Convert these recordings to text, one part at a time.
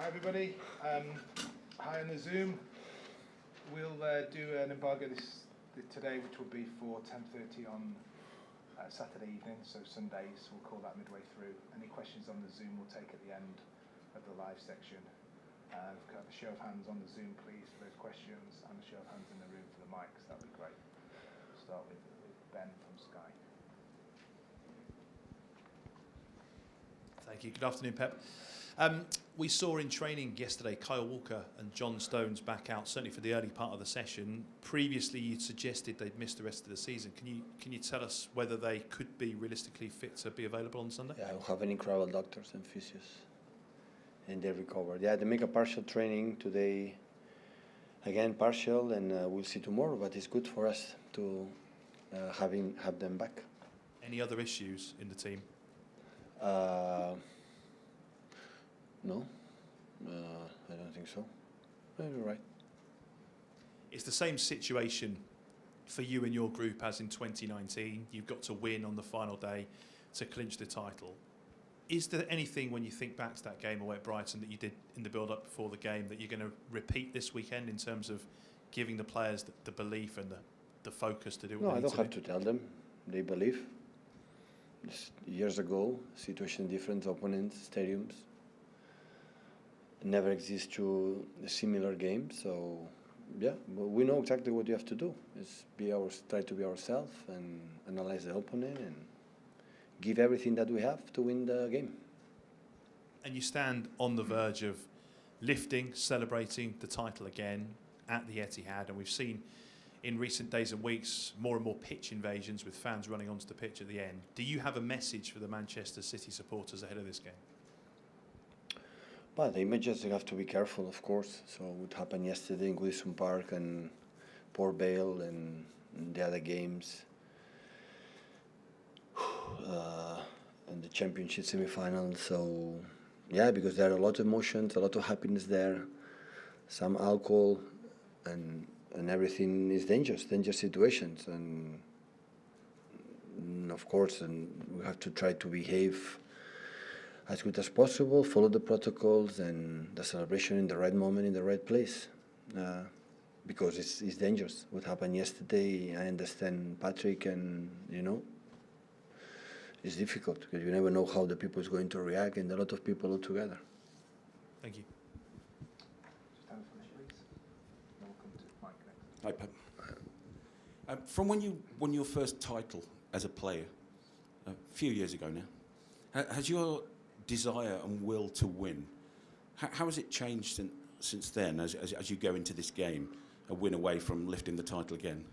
Hi everybody. Hi on the Zoom. We'll do an embargo today, which will be for 10:30 on Saturday evening, so Sundays. We'll call that midway through. Any questions on the Zoom we'll take at the end of the live section. We've got a show of hands on the Zoom, please, for those questions, and a show of hands in the room for the mics. That'd be great. We'll start with Ben from Sky. Thank you. Good afternoon, Pep. We saw in training yesterday Kyle Walker and John Stones back out, certainly for the early part of the session. Previously, you'd suggested they'd missed the rest of the season. Can you tell us whether they could be realistically fit to be available on Sunday? Yeah, we have an incredible doctors and physios, and they recovered. Yeah, they make a partial training today. Again, partial, and we'll see tomorrow. But it's good for us to have them back. Any other issues in the team? No, I don't think so. No, you're right. It's the same situation for you and your group as in 2019. You've got to win on the final day to clinch the title. Is there anything when you think back to that game away at Brighton that you did in the build-up before the game that you're going to repeat this weekend in terms of giving the players the belief and the focus to do what they need to do? No, I don't have to tell them. They believe. Years ago, situation different, opponents, stadiums. Never exist to a similar game, so yeah, we know exactly what you have to do. Is try to be ourselves and analyze the opponent and give everything that we have to win the game. And you stand on the verge of lifting, celebrating the title again at the Etihad, and we've seen in recent days and weeks more and more pitch invasions with fans running onto the pitch at the end. Do you have a message for the Manchester City supporters ahead of this game? Well, the images, you have to be careful, of course. So what happened yesterday in Goodison Park and Port Vale and the other games, and the championship semi-final. So yeah, because there are a lot of emotions, a lot of happiness there, some alcohol, and everything is dangerous situations, and of course, and we have to try to behave as good as possible, follow the protocols and the celebration in the right moment, in the right place, because it's dangerous. What happened yesterday, I understand Patrick, and it's difficult because you never know how the people is going to react, and a lot of people all together. Thank you. Hi, Pep. From when you won your first title as a player, a few years ago now, has your desire and will to win, how has it changed since then as you go into this game, a win away from lifting the title again?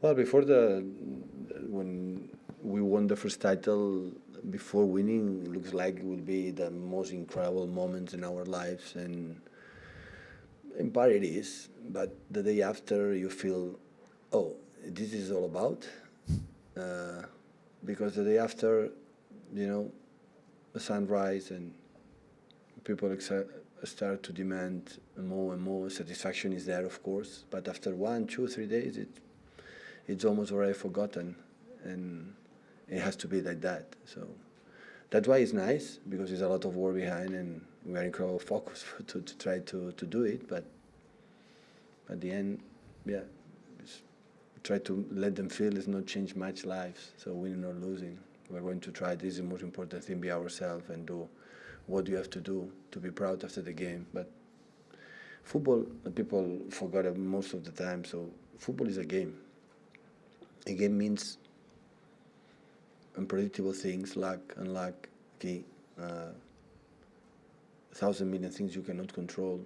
Well, before when we won the first title, before winning, it looks like it will be the most incredible moment in our lives, and in part it is, but the day after you feel, oh, this is all about, because the day after, the sunrise and people start to demand more and more. Satisfaction is there, of course, but after 1, 2, 3 days, it's almost already forgotten, and it has to be like that. So that's why it's nice, because there's a lot of work behind, and we are incredibly focused to try to do it, but at the end, yeah, try to let them feel it's not change much lives, so winning or losing. We're going to try, this is the most important thing, be ourselves and do what you have to do to be proud after the game. But football, people forgot it most of the time, so football is a game. A game means unpredictable things, luck, unlucky, 1,000 million things you cannot control.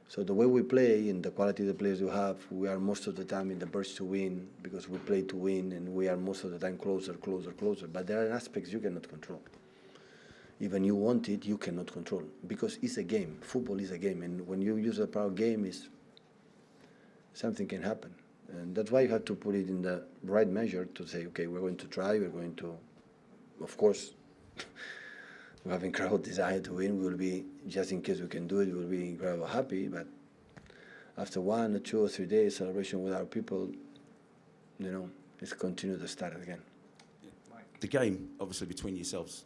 So the way we play and the quality of the players we have, we are most of the time in the burst to win, because we play to win, and we are most of the time closer. But there are aspects you cannot control. Even you want it, you cannot control, because it's a game. Football is a game, and when you use a power game, something can happen. And that's why you have to put it in the right measure to say, okay, we're going to try, we're going to, of course, we have incredible desire to win. We will be, just in case we can do it, we'll be incredibly happy. But after 1 or 2 or 3 days celebration with our people, it's continue to start again. The game, obviously, between yourselves,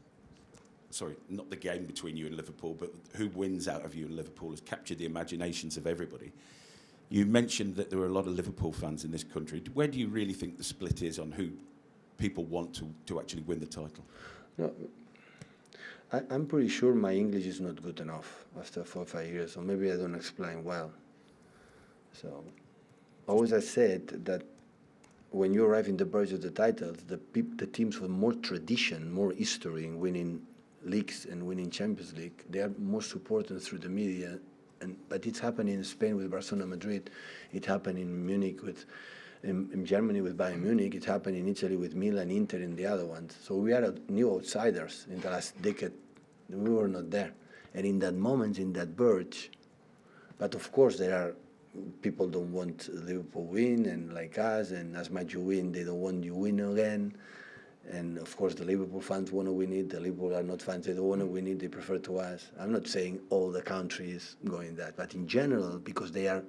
sorry, not the game between you and Liverpool, but who wins out of you and Liverpool has captured the imaginations of everybody. You mentioned that there are a lot of Liverpool fans in this country. Where do you really think the split is on who people want to actually win the title? No, I'm pretty sure my English is not good enough after 4 or 5 years, or maybe I don't explain well. So, always I said that when you arrive in the verge of the titles, the teams with more tradition, more history in winning leagues and winning Champions League, they are more supported through the media. But it's happening in Spain with Barcelona, Madrid. It happened in Munich in Germany with Bayern Munich. It happened in Italy with Milan, Inter, and the other ones. So we are new outsiders in the last decade. We were not there. And in that moment, in that verge, but of course there are people don't want Liverpool win, and like us, and as much you win, they don't want you win again. And of course the Liverpool fans want to win it. The Liverpool are not fans, they don't want to win it, they prefer to us. I'm not saying all the countries going that, but in general, because they are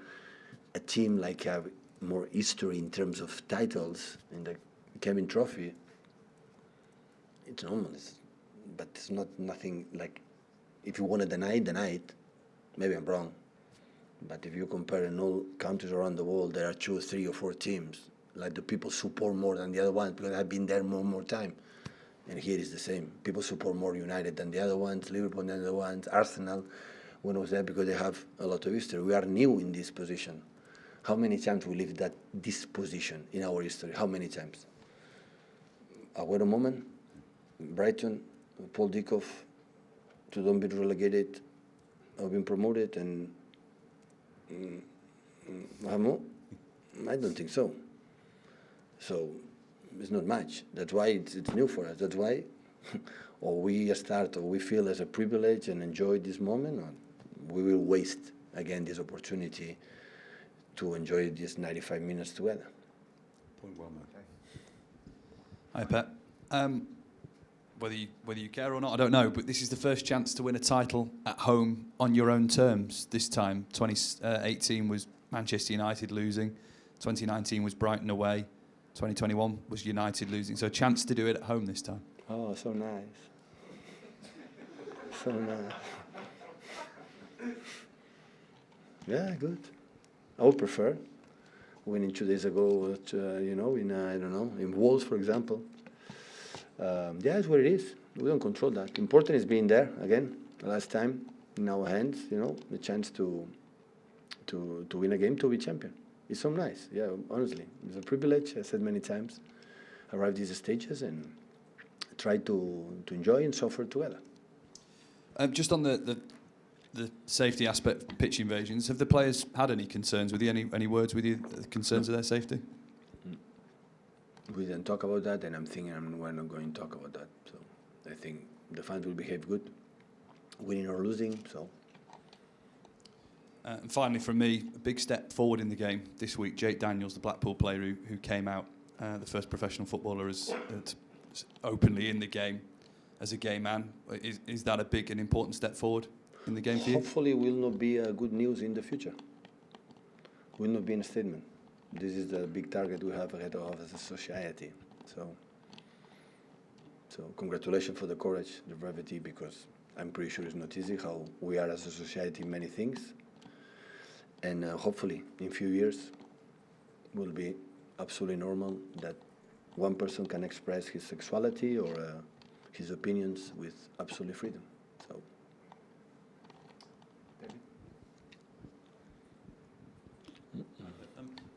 a team like have more history in terms of titles in the Kevin Trophy, it's normal. But it's not nothing like, if you want to deny it, maybe I'm wrong. But if you compare in all countries around the world, there are 2, 3, or 4 teams like the people support more than the other ones because I've been there more time. And here is the same. People support more United than the other ones, Liverpool than the other ones, Arsenal when I was there because they have a lot of history. We are new in this position. How many times we lived this position in our history? How many times? Agüero moment, Brighton, Paul Dickoff, to don't be relegated, have been promoted, and Ramo? I don't think so. So it's not much. That's why it's new for us. That's why, or we feel as a privilege and enjoy this moment, or we will waste again this opportunity to enjoy these 95 minutes together. Point well made. Hi, Pep. Whether you care or not, I don't know, but this is the first chance to win a title at home on your own terms this time. 2018 was Manchester United losing, 2019 was Brighton away, 2021 was United losing. So a chance to do it at home this time. Oh, so nice. So nice. Yeah, good. I would prefer winning 2 days ago, in Wolves, for example. Yeah, it's what it is. We don't control that. Important is being there again. The last time in our hands, the chance to win a game, to be champion. It's so nice. Yeah, honestly, it's a privilege. I said many times. Arrive these stages and try to enjoy and suffer together. Just on the safety aspect of pitch invasions, have the players had any concerns with you? Any words with you? Concerns of their safety? We didn't talk about that, and I'm thinking we're not going to talk about that. So I think the fans will behave good, winning or losing. So. And finally, from me, a big step forward in the game this week. Jake Daniels, the Blackpool player who came out, the first professional footballer openly in the game as a gay man. Is that a big and important step forward in the game for you? Hopefully, will not be good news in the future. Will not be a statement. This is the big target we have ahead of us as a society. So congratulations for the courage, the brevity, because I'm pretty sure it's not easy how we are as a society in many things. And hopefully, in a few years, will be absolutely normal that one person can express his sexuality or his opinions with absolute freedom. So.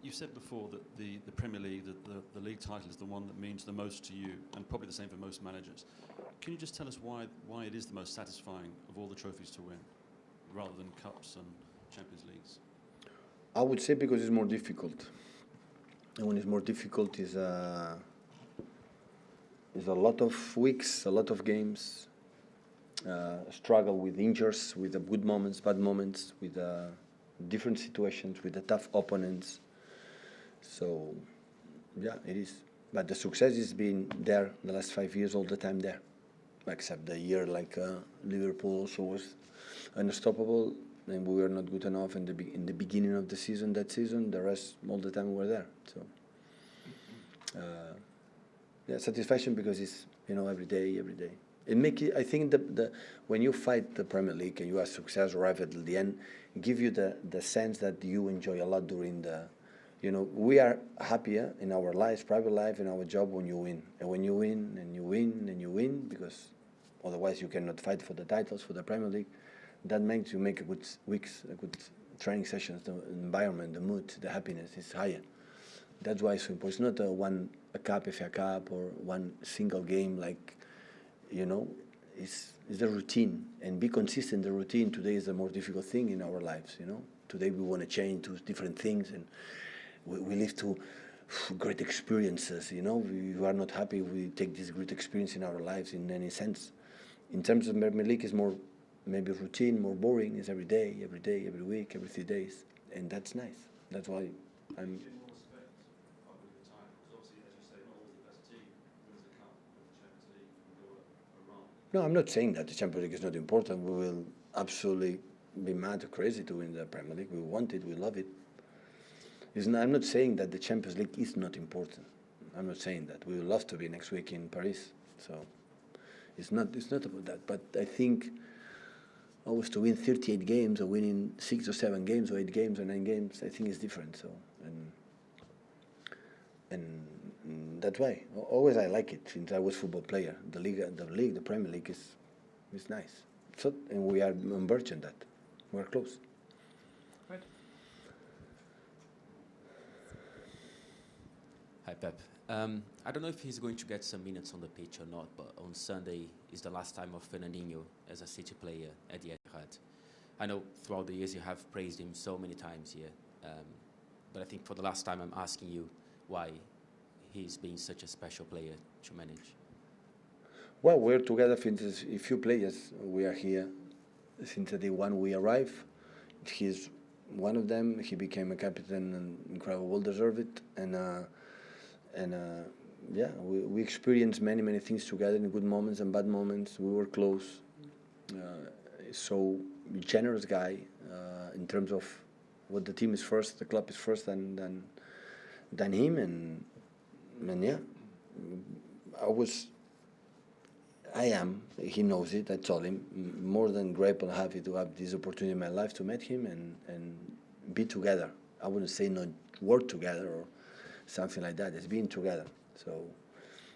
You said before that the Premier League, the league title is the one that means the most to you, and probably the same for most managers. Can you just tell us why it is the most satisfying of all the trophies to win, rather than cups and Champions Leagues? I would say because it's more difficult. And when it's more difficult, is a lot of weeks, a lot of games, struggle with injuries, with the good moments, bad moments, with different situations, with the tough opponents. So, yeah, it is. But the success has been there the last 5 years, all the time there. Except the year like Liverpool also was unstoppable, and we were not good enough in the beginning of the season, that season. The rest, all the time we were there. So, yeah, satisfaction because it's, every day. It make it, I think the when you fight the Premier League and you have success arrive at the end, it give you the sense that you enjoy a lot during the, you know, we are happier in our lives, private life, in our job when you win. And when you win and you win and you win, because otherwise you cannot fight for the titles, for the Premier League, that makes you make a good weeks, a good training sessions, the environment, the mood, the happiness is higher. That's why it's so important. It's not a cup, FA Cup, or one single game like, you know, it's the routine, and be consistent. The routine today is the more difficult thing in our lives, you know. Today we want to change to different things, and we live to great experiences, you know. We are not happy we take this great experience in our lives in any sense. In terms of Premier League, it's more maybe routine, more boring. It's every day, every week, every 3 days, and that's nice. That's why I'm. No, I'm not saying that the Champions League is not important. We will absolutely be mad or crazy to win the Premier League. We want it. We love it. I'm not saying that the Champions League is not important. I'm not saying that. We would love to be next week in Paris. So it's not about that. But I think always to win 38 games or winning 6 or 7 games or 8 games or 9 games, I think it's different. So and that way, always I like it since I was a football player. The Premier League is nice. So, and we are on verge on that. We're close. Right. Hi, Pep. I don't know if he's going to get some minutes on the pitch or not, but on Sunday is the last time of Fernandinho as a City player at the Etihad. I know throughout the years you have praised him so many times here, but I think for the last time I'm asking you why he's been such a special player to manage. Well, we're together since a few players. We are here since the day one we arrived. He's one of them. He became a captain and incredible, well deserved it. Yeah, we experienced many things together in good moments and bad moments. We were close. So generous guy in terms of what the team is first, the club is first than him, and yeah, I am, he knows it, I told him, more than grateful and happy to have this opportunity in my life to meet him and be together. I wouldn't say not work together or something like that, it's being together. So,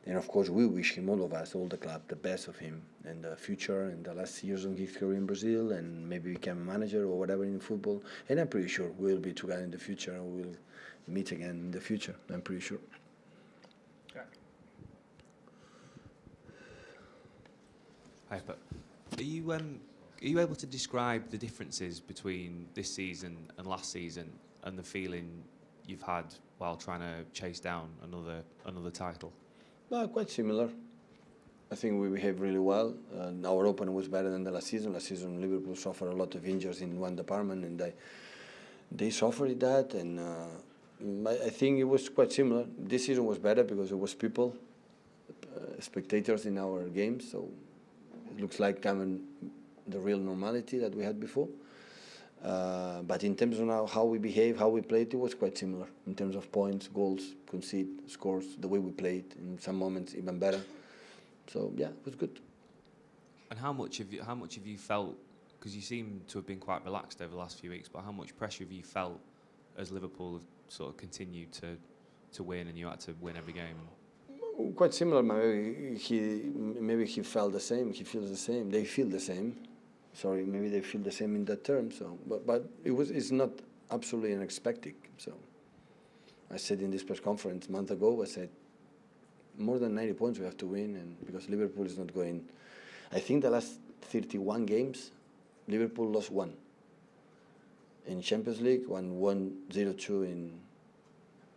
and of course we wish him, all of us, all the club, the best of him in the future, in the last years of his career in Brazil, and maybe become a manager or whatever in football. And I'm pretty sure we'll be together in the future and we'll meet again in the future, I'm pretty sure. Hi, Pep. Are you able to describe the differences between this season and last season and the feeling you've had while trying to chase down another title? Well, quite similar. I think we behaved really well. Our opening was better than the last season. Last season, Liverpool suffered a lot of injuries in one department, and they suffered that. And I think it was quite similar. This season was better because there was people, spectators in our games. So it looks like coming the real normality that we had before. But in terms of now how we behave, how we played, it was quite similar in terms of points, goals, concede, scores, the way we played. In some moments, even better. So yeah, it was good. And how much have you felt? Because you seem to have been quite relaxed over the last few weeks. But how much pressure have you felt as Liverpool have sort of continued to win, and you had to win every game? Quite similar. Maybe he felt the same. He feels the same. They feel the same. Sorry, maybe they feel the same in that term. So, but it's not absolutely unexpected. So, I said in this press conference a month ago, I said more than 90 points we have to win, and because Liverpool is not going. I think the last 31 games, Liverpool lost 1. In Champions League, 1-0-2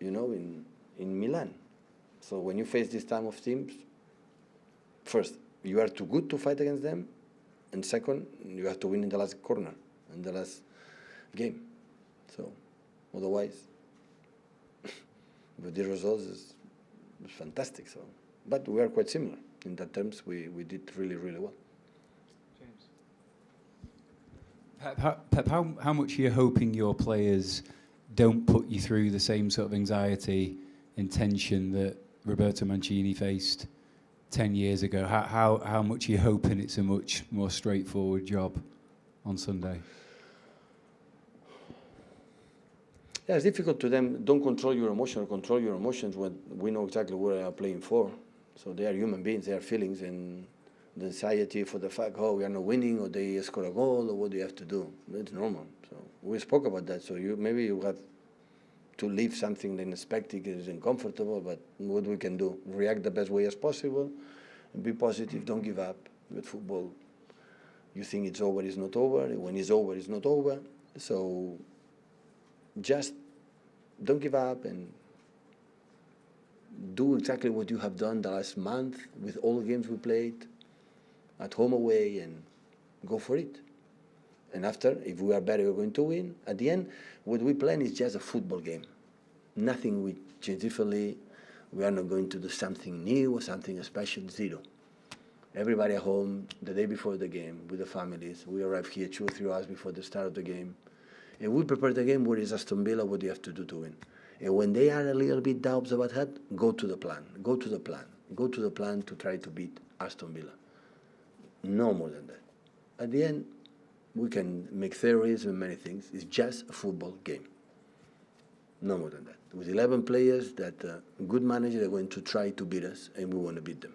in Milan. So when you face this type of teams, first, you are too good to fight against them, and second, you have to win in the last corner, in the last game. So, otherwise, with the results, it's fantastic. So, but we are quite similar. In that terms, we did really well. James. Pep, how much are you hoping your players don't put you through the same sort of anxiety and tension that Roberto Mancini faced 10 years ago? How much are you hoping it's a much more straightforward job on Sunday? Yeah, it's difficult to them. Don't control your emotions. Control your emotions when we know exactly what they are playing for. So they are human beings. They have feelings, and the anxiety for the fact, oh, we are not winning, or they score a goal, or what do you have to do? It's normal. So we spoke about that. So maybe you have to leave something unexpected is uncomfortable, but what we can do, react the best way as possible, and be positive. Don't give up. With football, you think it's over, it's not over. When it's over, it's not over. So just don't give up and do exactly what you have done the last month with all the games we played, at home, away, and go for it. And after, if we are better, we're going to win. At the end, what we plan is just a football game. Nothing we change differently. We are not going to do something new or something special, zero. Everybody at home, the day before the game, with the families. We arrive here 2 or 3 hours before the start of the game. And we prepare the game. What is Aston Villa? What do you have to do to win? And when they are a little bit doubts about that, go to the plan. Go to the plan. Go to the plan to try to beat Aston Villa. No more than that. At the end, we can make theories and many things. It's just a football game. No more than that. With 11 players, that good managers are going to try to beat us, and we want to beat them.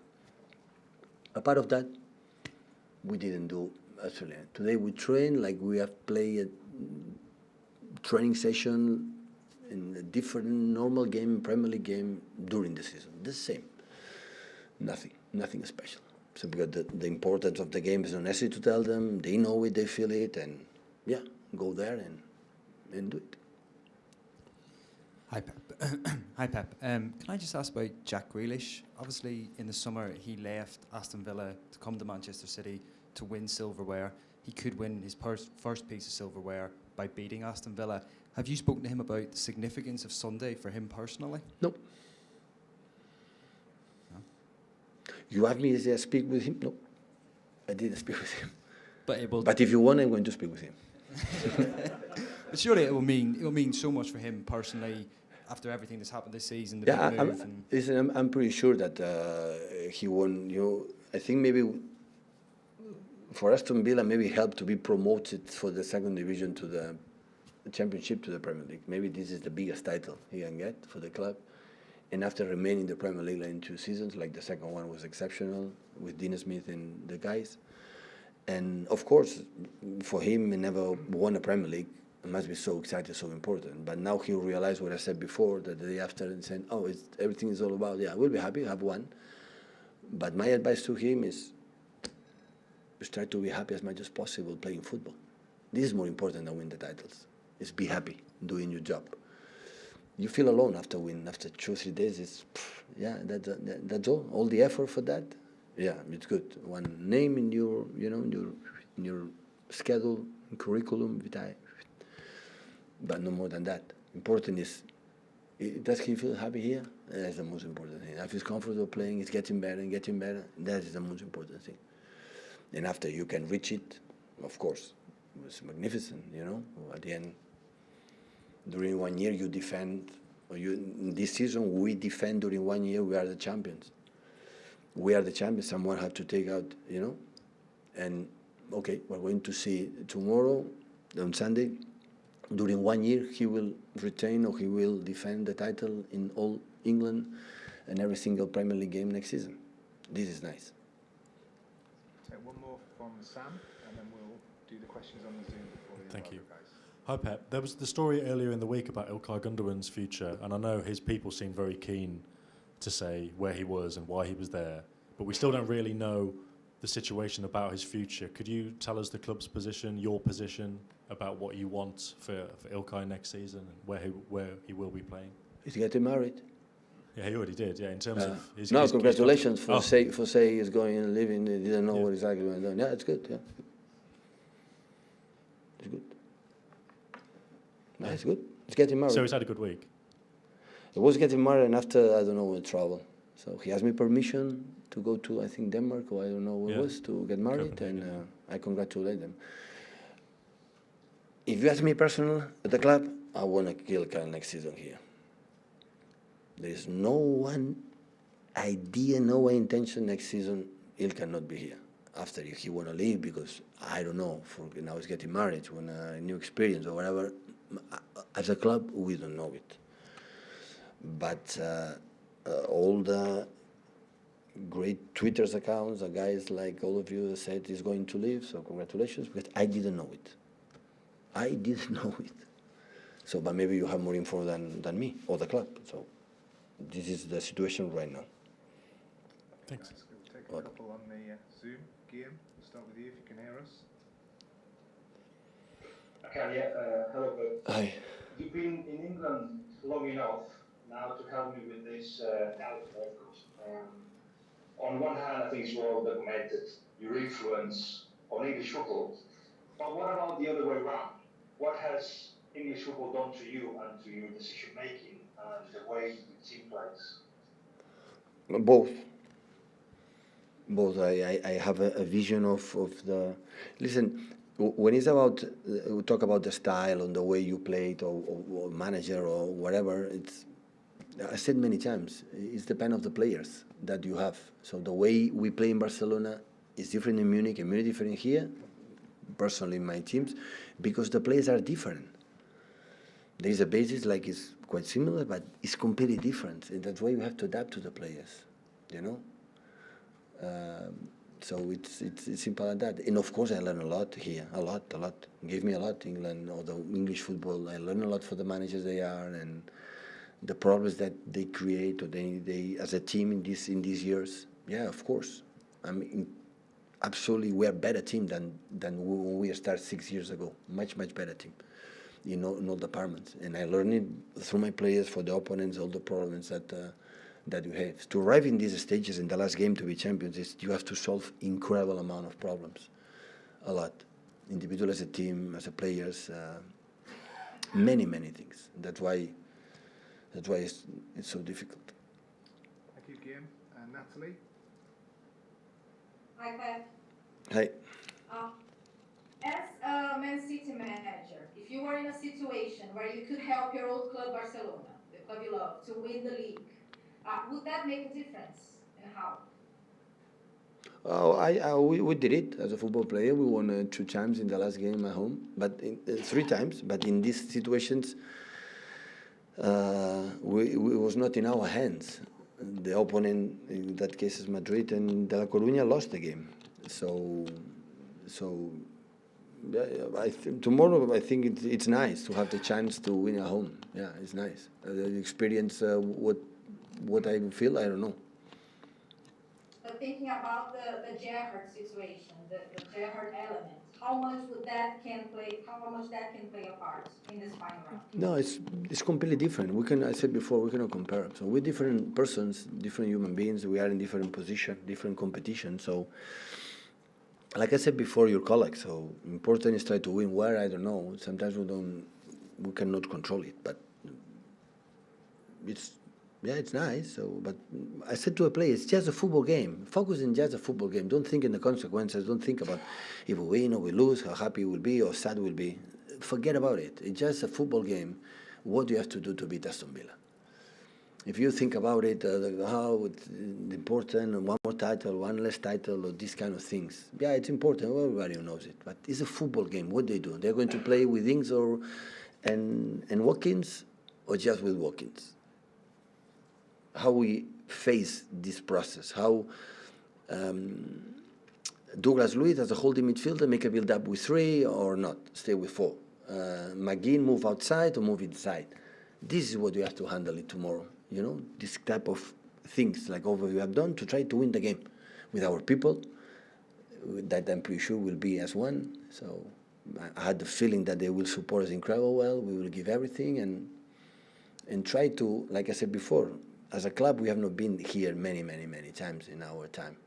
Apart of that, we didn't do actually. Today we train like we have played a training session in a different normal game, Premier League game during the season. The same. Nothing special. So because the importance of the game is not necessary to tell them. They know it, they feel it, and yeah, go there and do it. Hi, Pep. Hi, Pep. Can I just ask about Jack Grealish? Obviously, in the summer, he left Aston Villa to come to Manchester City to win silverware. He could win his first piece of silverware by beating Aston Villa. Have you spoken to him about the significance of Sunday for him personally? No. You have me speak with him? No, I didn't speak with him. But if you want, I'm going to speak with him. But surely it will mean so much for him personally after everything that's happened this season. The big move. I'm pretty sure that he won. I think maybe for Aston Villa, maybe help to be promoted for the second division to the Championship to the Premier League. Maybe this is the biggest title he can get for the club. And after remaining in the Premier League in 2 seasons, like the second one was exceptional with Dean Smith and the guys. And of course, for him, he never won a Premier League. It must be so exciting, so important. But now he realized what I said before, that the day after, and saying, everything is all about, we'll be happy, have one. But my advice to him is try to be happy as much as possible playing football. This is more important than win the titles. Is be happy doing your job. You feel alone after 2 or 3 days. That's all. All the effort for that. Yeah, it's good. One name in your, in your schedule, curriculum vitae. But no more than that. Important is, does he feel happy here? That's the most important thing. If he's comfortable playing, it's getting better and getting better. That is the most important thing. And after you can reach it, of course, it was magnificent. At the end. During 1 year, you defend. In this season, we defend during 1 year. We are the champions. We are the champions. Someone had to take out, And okay, we're going to see tomorrow, on Sunday. During 1 year, he will retain or he will defend the title in all England and every single Premier League game next season. This is nice. Take one more from Sam, and then we'll do the questions on the Zoom before the Thank you. guys. Hi Pep, there was the story earlier in the week about İlkay Gundogan's future, and I know his people seemed very keen to say where he was and why he was there, but we still don't really know the situation about his future. Could you tell us the club's position, your position, about what you want for İlkay next season and where he will be playing? He's getting married. Yeah, he already did. Yeah, in terms of his. No, congratulations for say he's going and living. He didn't know what exactly went on. Yeah, it's good. Yeah, it's good. No, it's good. He's getting married. So he's had a good week. He was getting married, and after I don't know what trouble. So he asked me permission to go to I think Denmark or I don't know where it was to get married, and I congratulate them. If you ask me personally at the club, I want to kill Kyle next season here. There is no one I didn't know my intention next season. He cannot be here. After if he want to leave because I don't know. For now he's getting married, want a new experience or whatever. As a club, we don't know it. But all the great Twitter's accounts, the guys like all of you said he's going to leave. So congratulations, because I didn't know it. I didn't know it. So, but maybe you have more info than me or the club. So this is the situation right now. Thanks. We'll take a couple on the Zoom. Guillaume, we'll start with you if you can hear us. Okay, yeah, hello, Pep. Hi. You've been in England long enough now to help me with this outlook. On one hand, I think it's well documented your influence on English football. But what about the other way around? What has English football done to you and to your decision making and the way the team plays? Both. I have a vision of the. Listen, when it's about we talk about the style and the way you play it or manager or whatever, it's. I said many times, it's the pen of the players that you have. So the way we play in Barcelona is different in Munich and Munich different here. Personally, in my teams, because the players are different. There is a basis like it's quite similar, but it's completely different, and that's why you have to adapt to the players. You know. So it's simple like that. And of course, I learn a lot here, a lot. Gave me a lot. England or the English football. I learn a lot for the managers they are and the problems that they create or they as a team in these years. Yeah, of course. I mean, absolutely, we are a better team than when we started 6 years ago. Much better team. In all departments. And I learned it through my players, for the opponents, all the problems that you have. To arrive in these stages in the last game to be champions, you have to solve incredible amount of problems, a lot, individual as a team, as a players, many things. That's why it's so difficult. Thank you, Guillaume. Natalie? Hi, Pep. Hi. As a Man City manager, if you were in a situation where you could help your old club Barcelona, the club you love, to win the league, would that make a difference, and how? Oh, we did it as a football player. We won 2 times in the last game at home, but 3 times. But in these situations, it was not in our hands. The opponent, in that case, is Madrid, and De La Coruña lost the game. So yeah, tomorrow I think it's nice to have the chance to win at home. Yeah, it's nice. The experience, what I feel, I don't know. But thinking about the Gerrard situation, the Gerrard element, how much that can play a part in this final round? No, it's completely different. I said before, we cannot compare. So we're different persons, different human beings. We are in different position, different competition. So, like I said before, your colleagues. So important is try to win. Where I don't know. Sometimes we cannot control it. But it's nice. So, but I said to a player, it's just a football game. Focus on just a football game. Don't think in the consequences. Don't think about if we win or we lose, how happy we'll be or sad we'll be. Forget about it. It's just a football game. What do you have to do to beat Aston Villa? If you think about it, how it's important, one more title, one less title, or these kind of things. Yeah, it's important. Everybody knows it. But it's a football game. What they do? They're going to play with Ings and Watkins, or just with Watkins? How we face this process? How Douglas Luiz as a holding midfielder make a build up with 3 or not? Stay with 4. McGinn move outside or move inside? This is what you have to handle it tomorrow. You know, this type of things like what we have done to try to win the game with our people. That I'm pretty sure will be as one. So I had the feeling that they will support us incredibly well. We will give everything and try to, like I said before, as a club we have not been here many times in our time.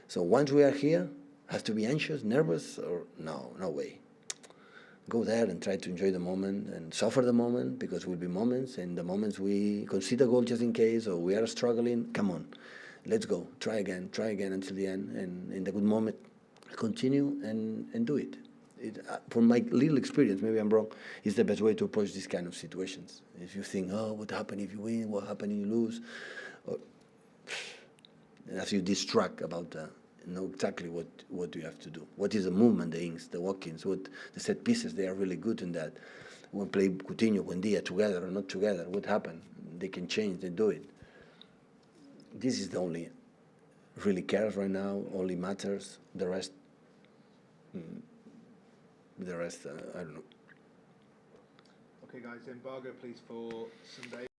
So once we are here, have to be anxious, nervous, or no way. Go there and try to enjoy the moment and suffer the moment, because will be moments, and the moments we concede a goal just in case or we are struggling, come on, let's go, try again until the end, and in the good moment continue and do it. From my little experience, maybe I'm wrong, it's the best way to approach these kind of situations. If you think, what happened if you win, what happened if you lose, as you distract about know exactly what you have to do. What is the movement, the ins, the walk-ins, what the set pieces, they are really good in that. When play Coutinho, Buendia together or not together, what happened? They can change, they do it. This is the only really cares right now, only matters. The rest, I don't know. Okay, guys, embargo, please, for Sunday.